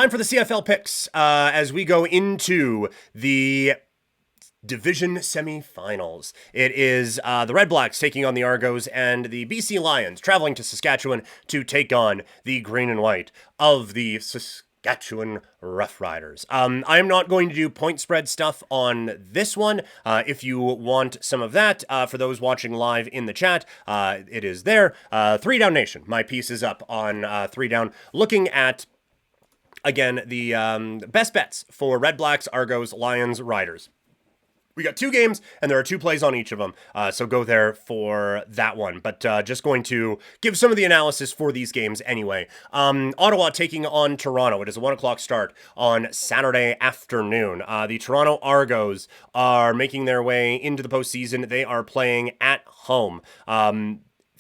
time for the CFL picks as we go into the division semifinals. It is the Redblacks taking on the Argos and the BC Lions traveling to Saskatchewan to take on the green and white of the Saskatchewan Roughriders. I am not going to do point spread stuff on this one. If you want some of that, for those watching live in the chat, it is there. 3 Down Nation. My piece is up on 3 Down, looking at, again, the best bets for Redblacks, Argos, Lions, Riders. We got 2 games, and there are 2 plays on each of them, so go there for that one. But just going to give some of the analysis for these games anyway. Ottawa taking on Toronto. It is a 1 o'clock start on Saturday afternoon. The Toronto Argos are making their way into the postseason. They are playing at home.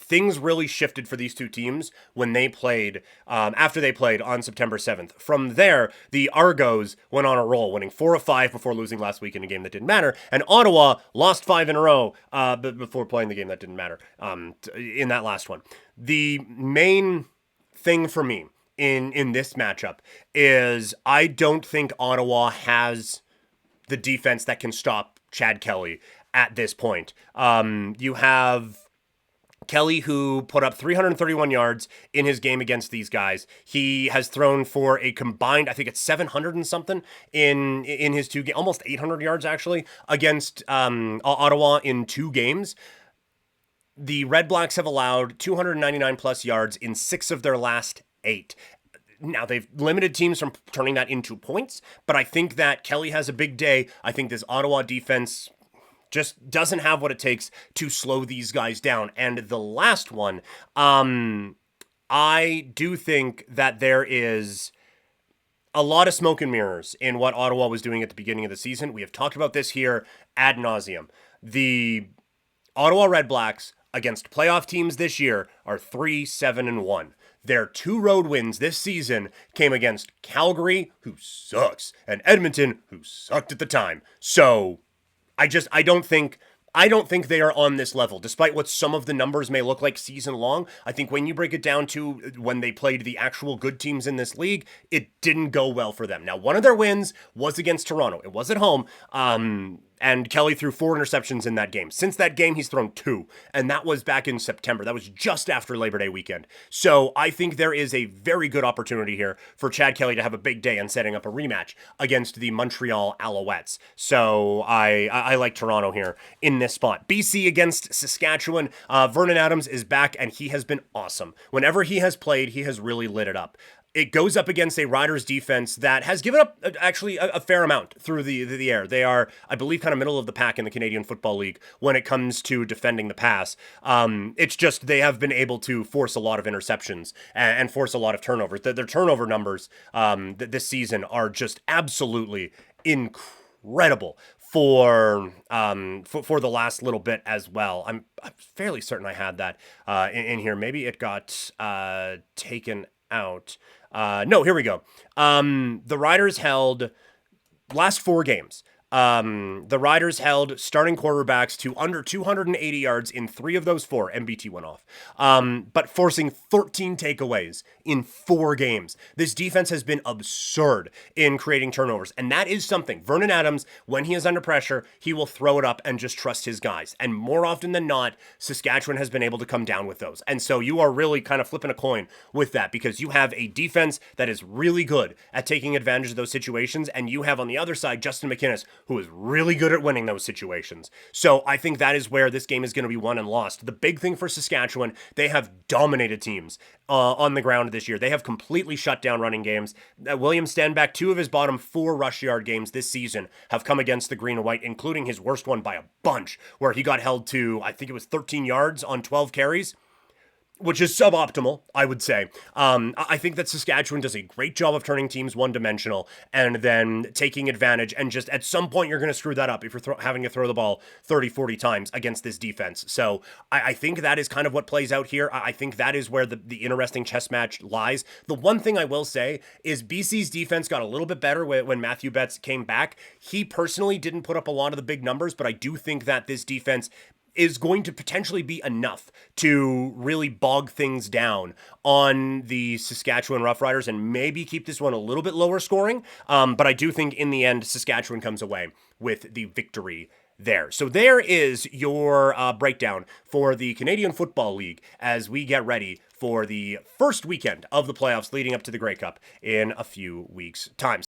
Things really shifted for these 2 teams when they played, after they played on September 7th. From there, the Argos went on a roll, winning 4 of 5 before losing last week in a game that didn't matter, and Ottawa lost 5 in a row before playing the game that didn't matter in that last one. The main thing for me in this matchup is I don't think Ottawa has the defense that can stop Chad Kelly at this point. You have Kelly, who put up 331 yards in his game against these guys. He has thrown for a combined, I think it's 700 and something in his 2 games, almost 800 yards actually, against Ottawa in 2 games. The Redblacks have allowed 299 plus yards in 6 of their last 8. Now, they've limited teams from turning that into points, but I think that Kelly has a big day. I think this Ottawa defense just doesn't have what it takes to slow these guys down. And the last one, I do think that there is a lot of smoke and mirrors in what Ottawa was doing at the beginning of the season. We have talked about this here ad nauseum. The Ottawa Redblacks against playoff teams this year are 3-7-1. Their 2 road wins this season came against Calgary, who sucks, and Edmonton, who sucked at the time. So I don't think they are on this level, despite what some of the numbers may look like season long. I think when you break it down to when they played the actual good teams in this league, it didn't go well for them. Now, one of their wins was against Toronto. It was at home. And Kelly threw 4 interceptions in that game. Since that game, he's thrown 2, and that was back in September. That was just after Labor Day weekend. So I think there is a very good opportunity here for Chad Kelly to have a big day and setting up a rematch against the Montreal Alouettes. So I like Toronto here in this spot. BC against Saskatchewan. Vernon Adams is back, and he has been awesome. Whenever he has played, he has really lit it up. It goes up against a Riders defense that has given up actually a fair amount through the air. They are, I believe, kind of middle of the pack in the Canadian Football League when it comes to defending the pass. It's just they have been able to force a lot of interceptions and force a lot of turnovers. Their turnover numbers this season are just absolutely incredible for the last little bit as well. I'm fairly certain I had that in here. Maybe it got taken out. No, here we go. The Riders held last 4 games. The Riders held starting quarterbacks to under 280 yards in 3 of those 4. MBT went off. But forcing 13 takeaways in 4 games. This defense has been absurd in creating turnovers. And that is something. Vernon Adams, when he is under pressure, he will throw it up and just trust his guys. And more often than not, Saskatchewan has been able to come down with those. And so you are really kind of flipping a coin with that, because you have a defense that is really good at taking advantage of those situations. And you have on the other side, Justin McInnes, who is really good at winning those situations. So I think that is where this game is going to be won and lost. The big thing for Saskatchewan, they have dominated teams on the ground this year. They have completely shut down running games. William Stanback, 2 of his bottom 4 rush yard games this season have come against the green and white, including his worst one by a bunch, where he got held to, I think it was 13 yards on 12 carries. which is suboptimal, I would say. I think that Saskatchewan does a great job of turning teams one-dimensional and then taking advantage, and just at some point you're going to screw that up if you're having to throw the ball 30, 40 times against this defense. So I think that is kind of what plays out here. I think that is where the interesting chess match lies. The one thing I will say is BC's defense got a little bit better when Matthew Betts came back. He personally didn't put up a lot of the big numbers, but I do think that this defense is going to potentially be enough to really bog things down on the Saskatchewan Roughriders and maybe keep this one a little bit lower scoring. But I do think in the end, Saskatchewan comes away with the victory there. So there is your breakdown for the Canadian Football League as we get ready for the first weekend of the playoffs leading up to the Grey Cup in a few weeks' time.